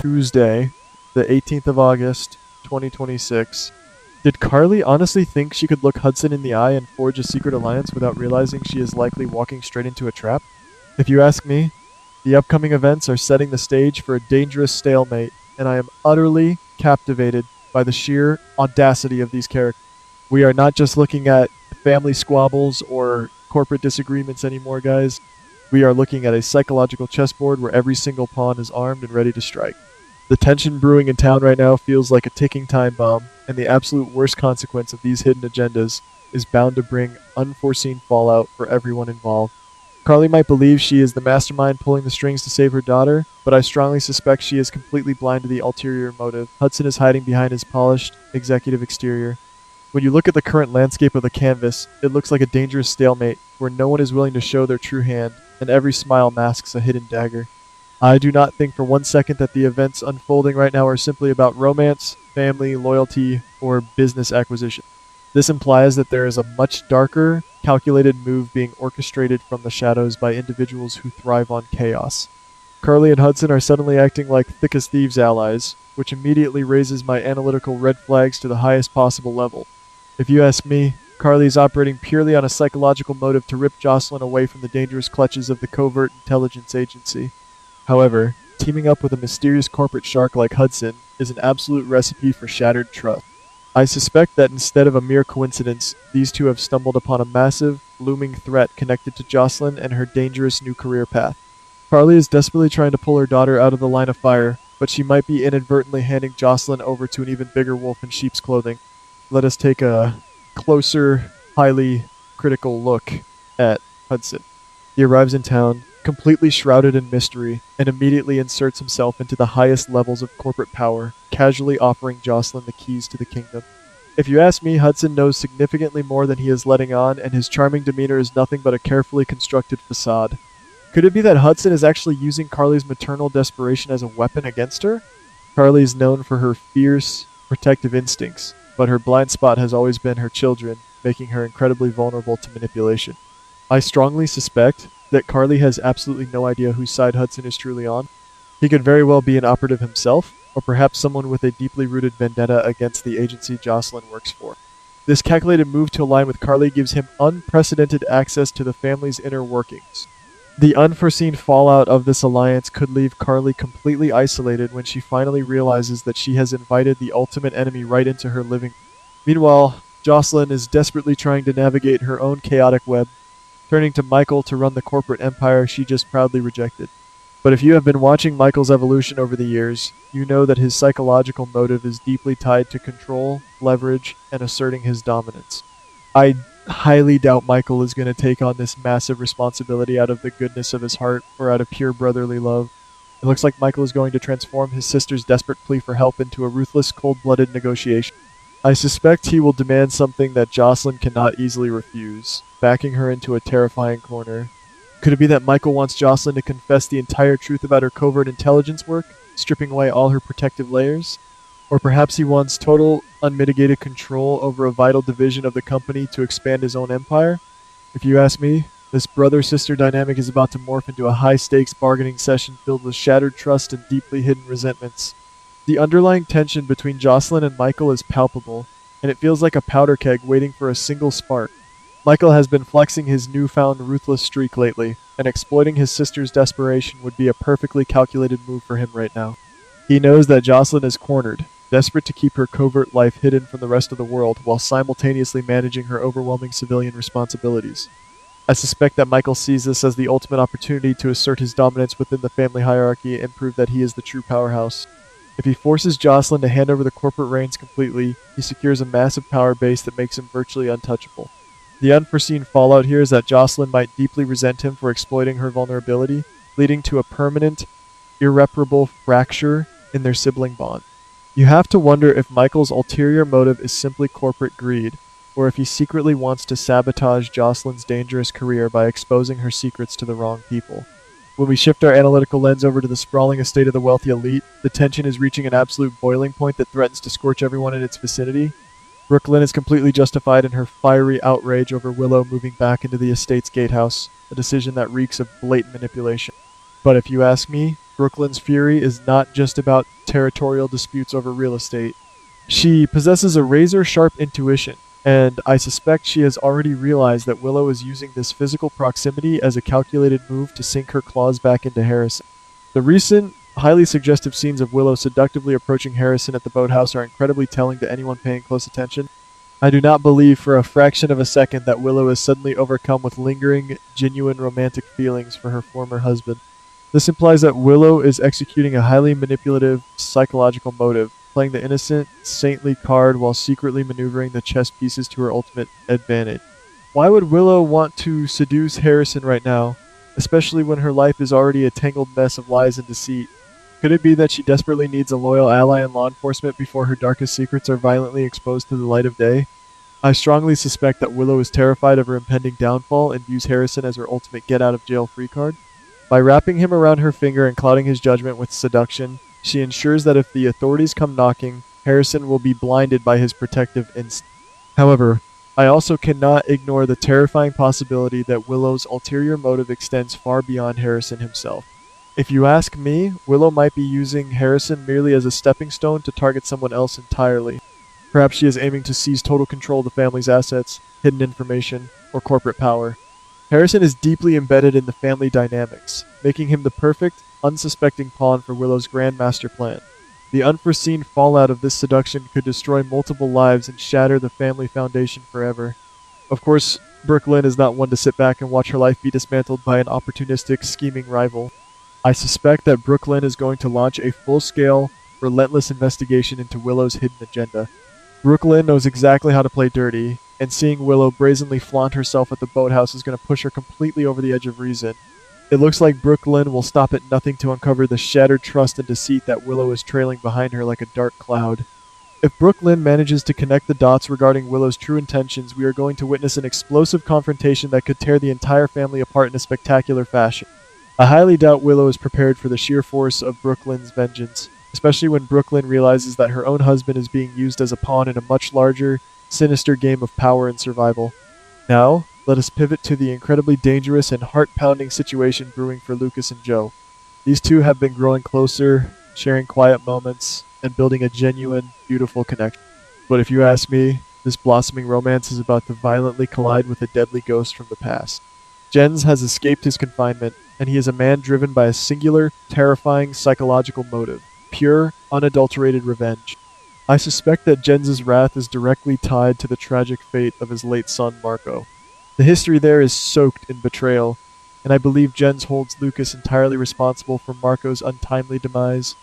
Tuesday, the 18th of August, 2026. Did Carly honestly think she could look Hudson in the eye and forge a secret alliance without realizing she is likely walking straight into a trap? If you ask me, the upcoming events are setting the stage for a dangerous stalemate, and I am utterly captivated by the sheer audacity of these characters. We are not just looking at family squabbles or corporate disagreements anymore, guys. We are looking at a psychological chessboard where every single pawn is armed and ready to strike. The tension brewing in town right now feels like a ticking time bomb, and the absolute worst consequence of these hidden agendas is bound to bring unforeseen fallout for everyone involved. Carly might believe she is the mastermind pulling the strings to save her daughter, but I strongly suspect she is completely blind to the ulterior motive. Hudson is hiding behind his polished, executive exterior. When you look at the current landscape of the canvas, it looks like a dangerous stalemate where no one is willing to show their true hand, and every smile masks a hidden dagger. I do not think for one second that the events unfolding right now are simply about romance, family, loyalty, or business acquisition. This implies that there is a much darker, calculated move being orchestrated from the shadows by individuals who thrive on chaos. Carly and Hudson are suddenly acting like thick as thieves allies, which immediately raises my analytical red flags to the highest possible level. If you ask me, Carly is operating purely on a psychological motive to rip Jocelyn away from the dangerous clutches of the covert intelligence agency. However, teaming up with a mysterious corporate shark like Hudson is an absolute recipe for shattered trust. I suspect that instead of a mere coincidence, these two have stumbled upon a massive, looming threat connected to Jocelyn and her dangerous new career path. Carly is desperately trying to pull her daughter out of the line of fire, but she might be inadvertently handing Jocelyn over to an even bigger wolf in sheep's clothing. Let us take a closer, highly critical look at Hudson. He arrives in town, completely shrouded in mystery, and immediately inserts himself into the highest levels of corporate power, casually offering Jocelyn the keys to the kingdom. If you ask me, Hudson knows significantly more than he is letting on, and his charming demeanor is nothing but a carefully constructed facade. Could it be that Hudson is actually using Carly's maternal desperation as a weapon against her? Carly is known for her fierce, protective instincts, but her blind spot has always been her children, making her incredibly vulnerable to manipulation. I strongly suspect that Carly has absolutely no idea whose side Hudson is truly on. He could very well be an operative himself, or perhaps someone with a deeply rooted vendetta against the agency Jocelyn works for. This calculated move to align with Carly gives him unprecedented access to the family's inner workings. The unforeseen fallout of this alliance could leave Carly completely isolated when she finally realizes that she has invited the ultimate enemy right into her living room. Meanwhile, Jocelyn is desperately trying to navigate her own chaotic web, turning to Michael to run the corporate empire she just proudly rejected. But if you have been watching Michael's evolution over the years, you know that his psychological motive is deeply tied to control, leverage, and asserting his dominance. I highly doubt Michael is going to take on this massive responsibility out of the goodness of his heart or out of pure brotherly love. It looks like Michael is going to transform his sister's desperate plea for help into a ruthless, cold-blooded negotiation. I suspect he will demand something that Jocelyn cannot easily refuse, backing her into a terrifying corner. Could it be that Michael wants Jocelyn to confess the entire truth about her covert intelligence work, stripping away all her protective layers? Or perhaps he wants total, unmitigated control over a vital division of the company to expand his own empire? If you ask me, this brother-sister dynamic is about to morph into a high-stakes bargaining session filled with shattered trust and deeply hidden resentments. The underlying tension between Jocelyn and Michael is palpable, and it feels like a powder keg waiting for a single spark. Michael has been flexing his newfound ruthless streak lately, and exploiting his sister's desperation would be a perfectly calculated move for him right now. He knows that Jocelyn is cornered, desperate to keep her covert life hidden from the rest of the world while simultaneously managing her overwhelming civilian responsibilities. I suspect that Michael sees this as the ultimate opportunity to assert his dominance within the family hierarchy and prove that he is the true powerhouse. If he forces Jocelyn to hand over the corporate reins completely, he secures a massive power base that makes him virtually untouchable. The unforeseen fallout here is that Jocelyn might deeply resent him for exploiting her vulnerability, leading to a permanent, irreparable fracture in their sibling bond. You have to wonder if Michael's ulterior motive is simply corporate greed, or if he secretly wants to sabotage Jocelyn's dangerous career by exposing her secrets to the wrong people. When we shift our analytical lens over to the sprawling estate of the wealthy elite, the tension is reaching an absolute boiling point that threatens to scorch everyone in its vicinity. Brooklyn is completely justified in her fiery outrage over Willow moving back into the estate's gatehouse, a decision that reeks of blatant manipulation. But if you ask me, Brooklyn's fury is not just about territorial disputes over real estate. She possesses a razor sharp intuition, and I suspect she has already realized that Willow is using this physical proximity as a calculated move to sink her claws back into Harrison. The recent, highly suggestive scenes of Willow seductively approaching Harrison at the boathouse are incredibly telling to anyone paying close attention. I do not believe for a fraction of a second that Willow is suddenly overcome with lingering, genuine romantic feelings for her former husband. This implies that Willow is executing a highly manipulative psychological motive, playing the innocent, saintly card while secretly maneuvering the chess pieces to her ultimate advantage. Why would Willow want to seduce Harrison right now, especially when her life is already a tangled mess of lies and deceit? Could it be that she desperately needs a loyal ally in law enforcement before her darkest secrets are violently exposed to the light of day? I strongly suspect that Willow is terrified of her impending downfall and views Harrison as her ultimate get-out-of-jail-free card. By wrapping him around her finger and clouding his judgment with seduction, she ensures that if the authorities come knocking, Harrison will be blinded by his protective instinct. However, I also cannot ignore the terrifying possibility that Willow's ulterior motive extends far beyond Harrison himself. If you ask me, Willow might be using Harrison merely as a stepping stone to target someone else entirely. Perhaps she is aiming to seize total control of the family's assets, hidden information, or corporate power. Harrison is deeply embedded in the family dynamics, making him the perfect, unsuspecting pawn for Willow's grand master plan. The unforeseen fallout of this seduction could destroy multiple lives and shatter the family foundation forever. Of course, Brooklyn is not one to sit back and watch her life be dismantled by an opportunistic, scheming rival. I suspect that Brooklyn is going to launch a full-scale, relentless investigation into Willow's hidden agenda. Brooklyn knows exactly how to play dirty, and seeing Willow brazenly flaunt herself at the boathouse is going to push her completely over the edge of reason. It looks like Brooklyn will stop at nothing to uncover the shattered trust and deceit that Willow is trailing behind her like a dark cloud. If Brooklyn manages to connect the dots regarding Willow's true intentions, we are going to witness an explosive confrontation that could tear the entire family apart in a spectacular fashion. I highly doubt Willow is prepared for the sheer force of Brooklyn's vengeance, especially when Brooklyn realizes that her own husband is being used as a pawn in a much larger, sinister game of power and survival. Now, let us pivot to the incredibly dangerous and heart-pounding situation brewing for Lucas and Joe. These two have been growing closer, sharing quiet moments, and building a genuine, beautiful connection. But if you ask me, this blossoming romance is about to violently collide with a deadly ghost from the past. Jens has escaped his confinement, and he is a man driven by a singular, terrifying psychological motive: pure, unadulterated revenge. I suspect that Jens's wrath is directly tied to the tragic fate of his late son, Marco. The history there is soaked in betrayal, and I believe Jens holds Lucas entirely responsible for Marco's untimely demise.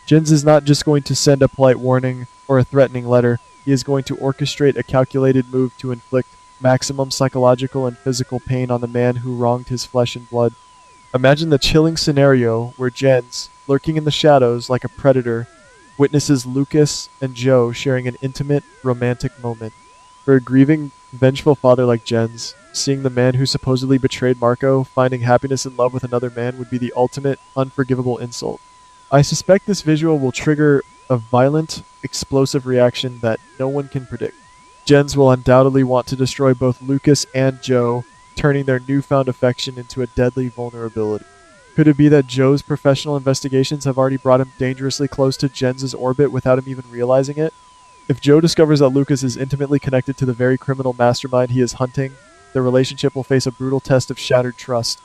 Jens is not just going to send a polite warning or a threatening letter, he is going to orchestrate a calculated move to inflict maximum psychological and physical pain on the man who wronged his flesh and blood. Imagine the chilling scenario where Jens, lurking in the shadows like a predator, witnesses Lucas and Joe sharing an intimate, romantic moment. For a grieving, vengeful father like Jens, seeing the man who supposedly betrayed Marco finding happiness in love with another man would be the ultimate, unforgivable insult. I suspect this visual will trigger a violent, explosive reaction that no one can predict. Jens will undoubtedly want to destroy both Lucas and Joe, turning their newfound affection into a deadly vulnerability. Could it be that Joe's professional investigations have already brought him dangerously close to Jens's orbit without him even realizing it? If Joe discovers that Lucas is intimately connected to the very criminal mastermind he is hunting, their relationship will face a brutal test of shattered trust.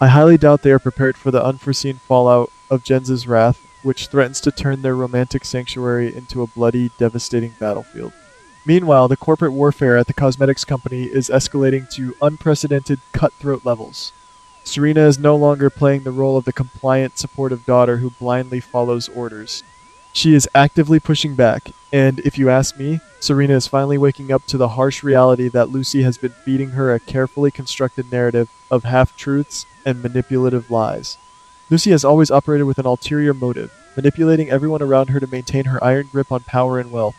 I highly doubt they are prepared for the unforeseen fallout of Jens's wrath, which threatens to turn their romantic sanctuary into a bloody, devastating battlefield. Meanwhile, the corporate warfare at the cosmetics company is escalating to unprecedented cutthroat levels. Serena is no longer playing the role of the compliant, supportive daughter who blindly follows orders. She is actively pushing back, and if you ask me, Serena is finally waking up to the harsh reality that Lucy has been feeding her a carefully constructed narrative of half-truths and manipulative lies. Lucy has always operated with an ulterior motive, manipulating everyone around her to maintain her iron grip on power and wealth.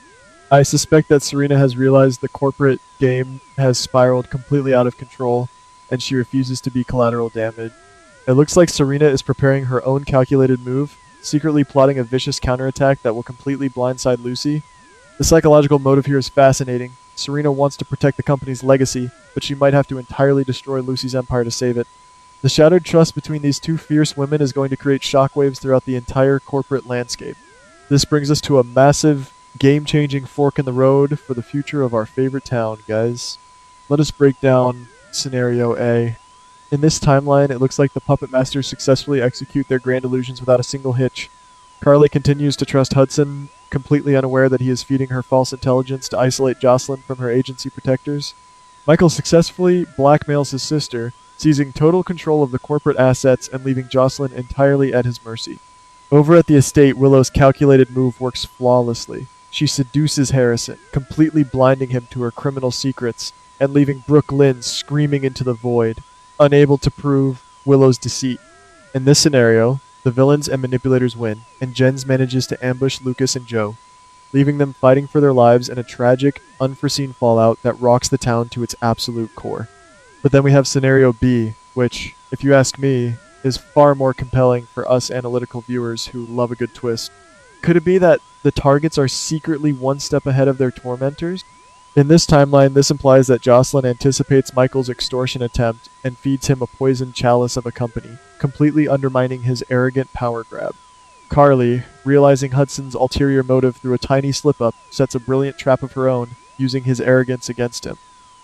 I suspect that Serena has realized the corporate game has spiraled completely out of control, and she refuses to be collateral damage. It looks like Serena is preparing her own calculated move, secretly plotting a vicious counterattack that will completely blindside Lucy. The psychological motive here is fascinating. Serena wants to protect the company's legacy, but she might have to entirely destroy Lucy's empire to save it. The shattered trust between these two fierce women is going to create shockwaves throughout the entire corporate landscape. This brings us to a massive, game-changing fork in the road for the future of our favorite town, guys. Let us break down scenario A. In this timeline, it looks like the Puppet Masters successfully execute their grand illusions without a single hitch. Carly continues to trust Hudson, completely unaware that he is feeding her false intelligence to isolate Jocelyn from her agency protectors. Michael successfully blackmails his sister, seizing total control of the corporate assets and leaving Jocelyn entirely at his mercy. Over at the estate, Willow's calculated move works flawlessly. She seduces Harrison, completely blinding him to her criminal secrets and leaving Brooke Lynn screaming into the void, unable to prove Willow's deceit. In this scenario, the villains and manipulators win, and Jens manages to ambush Lucas and Joe, leaving them fighting for their lives in a tragic, unforeseen fallout that rocks the town to its absolute core. But then we have scenario B, which, if you ask me, is far more compelling for us analytical viewers who love a good twist. Could it be that the targets are secretly one step ahead of their tormentors? In this timeline, this implies that Jocelyn anticipates Michael's extortion attempt and feeds him a poisoned chalice of a company, completely undermining his arrogant power grab. Carly, realizing Hudson's ulterior motive through a tiny slip-up, sets a brilliant trap of her own, using his arrogance against him.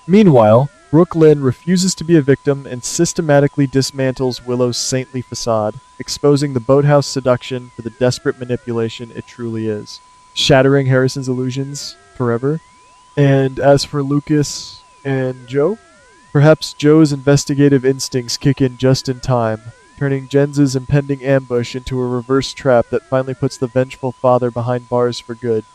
Meanwhile, Brooke Lynn refuses to be a victim and systematically dismantles Willow's saintly facade, exposing the boathouse seduction for the desperate manipulation it truly is, shattering Harrison's illusions forever. And as for Lucas and Joe, perhaps Joe's investigative instincts kick in just in time, turning Jens's impending ambush into a reverse trap that finally puts the vengeful father behind bars for good.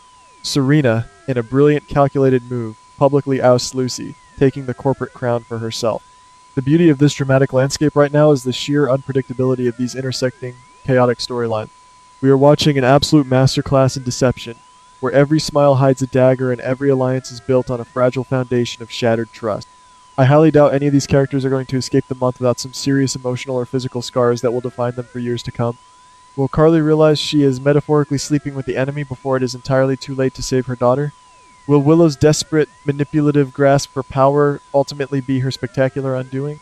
Serena, in a brilliant calculated move, publicly ousts Lucy, taking the corporate crown for herself. The beauty of this dramatic landscape right now is the sheer unpredictability of these intersecting, chaotic storylines. We are watching an absolute masterclass in deception, where every smile hides a dagger and every alliance is built on a fragile foundation of shattered trust. I highly doubt any of these characters are going to escape the month without some serious emotional or physical scars that will define them for years to come. Will Carly realize she is metaphorically sleeping with the enemy before it is entirely too late to save her daughter? Will Willow's desperate, manipulative grasp for power ultimately be her spectacular undoing?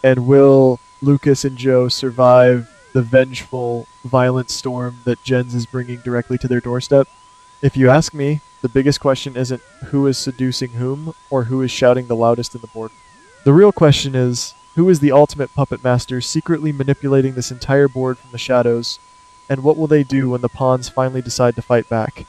And will Lucas and Joe survive the vengeful, violent storm that Jens is bringing directly to their doorstep? If you ask me, the biggest question isn't who is seducing whom or who is shouting the loudest in the board. The real question is, who is the ultimate puppet master secretly manipulating this entire board from the shadows, and what will they do when the pawns finally decide to fight back?